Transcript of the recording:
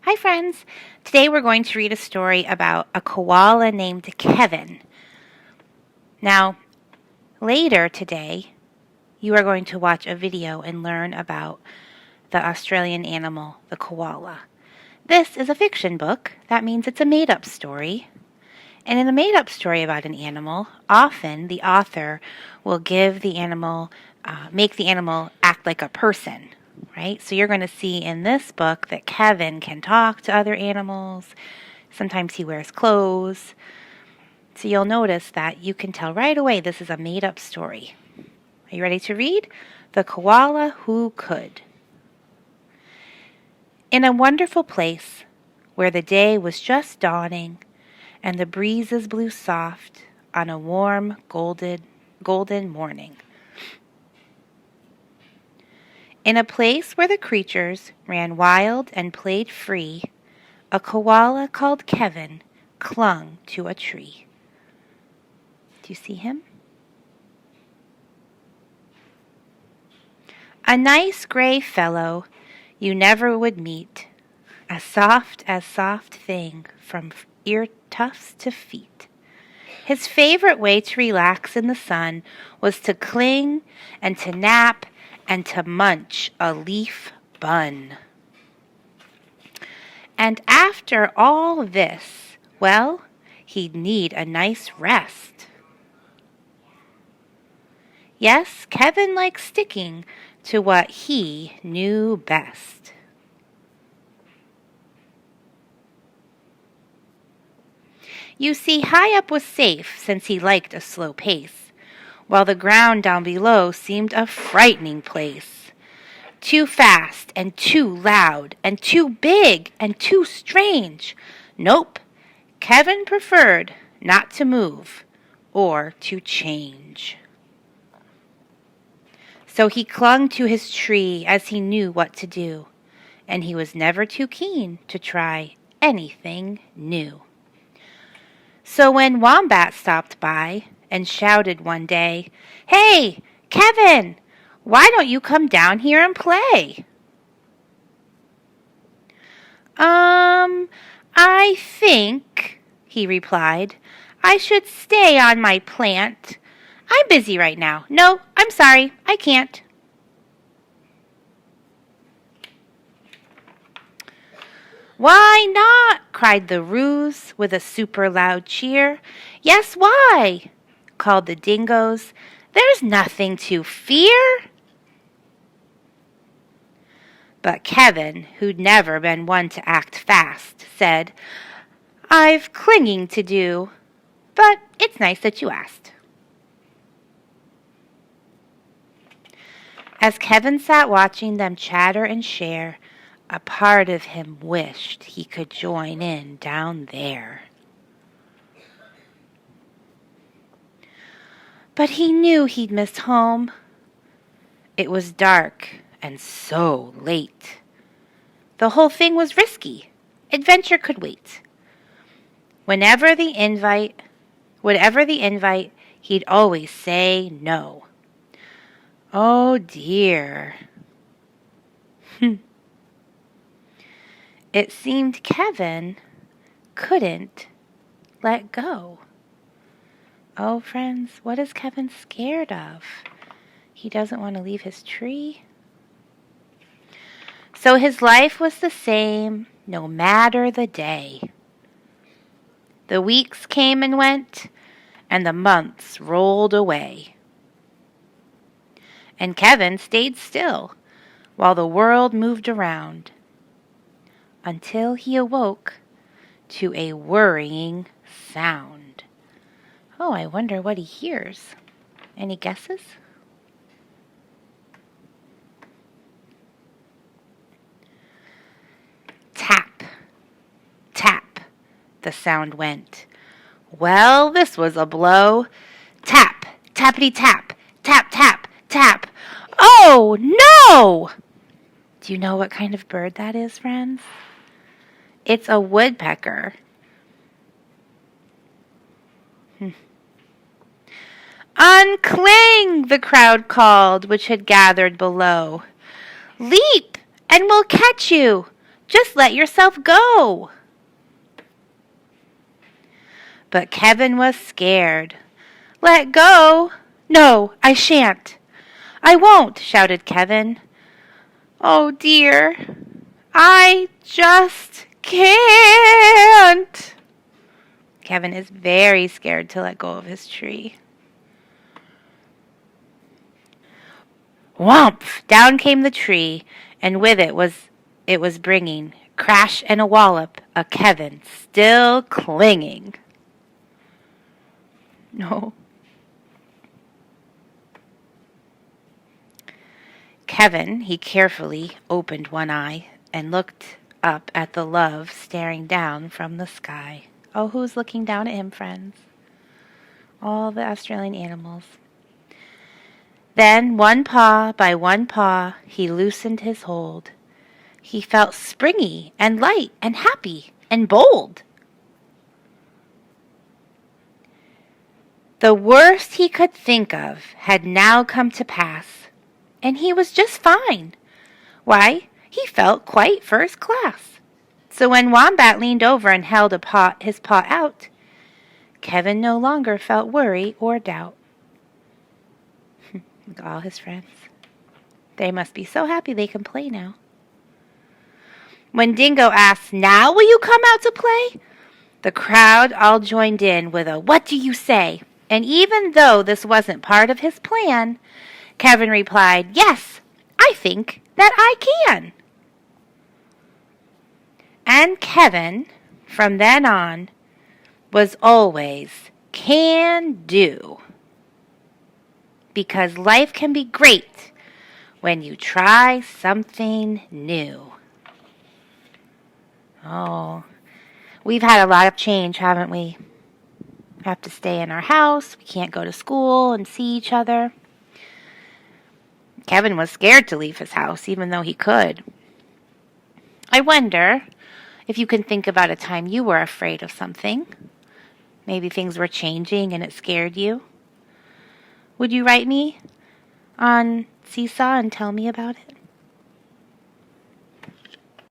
Hi, friends. Today we're going to read a story about a koala named Kevin. Now, later today, you are going to watch a video and learn about the Australian animal, the koala. This is a fiction book. That means it's a made-up story. And in a made-up story about an animal, often the author will give the animal, make the animal act like a person. Right? So you're going to see in this book that Kevin can talk to other animals. Sometimes he wears clothes. So you'll notice that you can tell right away this is a made-up story. Are you ready to read? The Koala Who Could. In a wonderful place where the day was just dawning and the breezes blew soft on a warm golden morning. In a place where the creatures ran wild and played free, a koala called Kevin clung to a tree. Do you see him? A nice gray fellow you never would meet, as soft thing from ear tufts to feet. His favorite way to relax in the sun was to cling and to nap and to munch a leaf bun. And after all this, well, he'd need a nice rest. Yes, Kevin liked sticking to what he knew best. You see, high up was safe since he liked a slow pace, while the ground down below seemed a frightening place. Too fast and too loud and too big and too strange. Nope, Kevin preferred not to move or to change. So he clung to his tree as he knew what to do, and he was never too keen to try anything new. So when Wombat stopped by and shouted one day, "Hey, Kevin, why don't you come down here and play?" I think," he replied, "I should stay on my plant. I'm busy right now. No, I'm sorry, I can't." "Why not?" cried the Ruse with a super loud cheer. "Yes, why?" called the Dingoes. "There's nothing to fear." But Kevin, who'd never been one to act fast, said, "I've clinging to do, but it's nice that you asked." As Kevin sat watching them chatter and share, a part of him wished he could join in down there. But he knew he'd miss home. It was dark and so late. The whole thing was risky. Adventure could wait. Whatever the invite, he'd always say no. Oh dear. It seemed Kevin couldn't let go. Oh, friends, what is Kevin scared of? He doesn't want to leave his tree. So his life was the same, no matter the day. The weeks came and went, and the months rolled away. And Kevin stayed still while the world moved around, until he awoke to a worrying sound. Oh, I wonder what he hears. Any guesses? Tap, tap, the sound went. Well, this was a blow. Tap, tappity tap, tap, tap, tap. Oh, no! Do you know what kind of bird that is, friends? It's a woodpecker. "Uncling!" the crowd called, which had gathered below. "Leap, and we'll catch you. Just let yourself go. But Kevin was scared. Let go? No, I shan't. I won't, shouted Kevin. Oh dear, I just can't. Kevin is very scared to let go of his tree. Whomp! Down came the tree, and with it was bringing crash and a wallop, a Kevin still clinging. No. Kevin, he carefully opened one eye and looked up at the love staring down from the sky. Oh, who's looking down at him, friends? All the Australian animals. Then, one paw by one paw, he loosened his hold. He felt springy and light and happy and bold. The worst he could think of had now come to pass, and he was just fine. Why, he felt quite first class. So when Wombat leaned over and held his paw out, Kevin no longer felt worry or doubt. Look at all his friends. They must be so happy they can play now. When Dingo asked, "Now will you come out to play?" the crowd all joined in with a "What do you say?" And even though this wasn't part of his plan, Kevin replied, "Yes, I think that I can." And Kevin, from then on, was always can do. Because life can be great when you try something new. Oh, we've had a lot of change, haven't we? We have to stay in our house. We can't go to school and see each other. Kevin was scared to leave his house, even though he could. I wonder if you can think about a time you were afraid of something. Maybe things were changing and it scared you. Would you write me on Seesaw and tell me about it?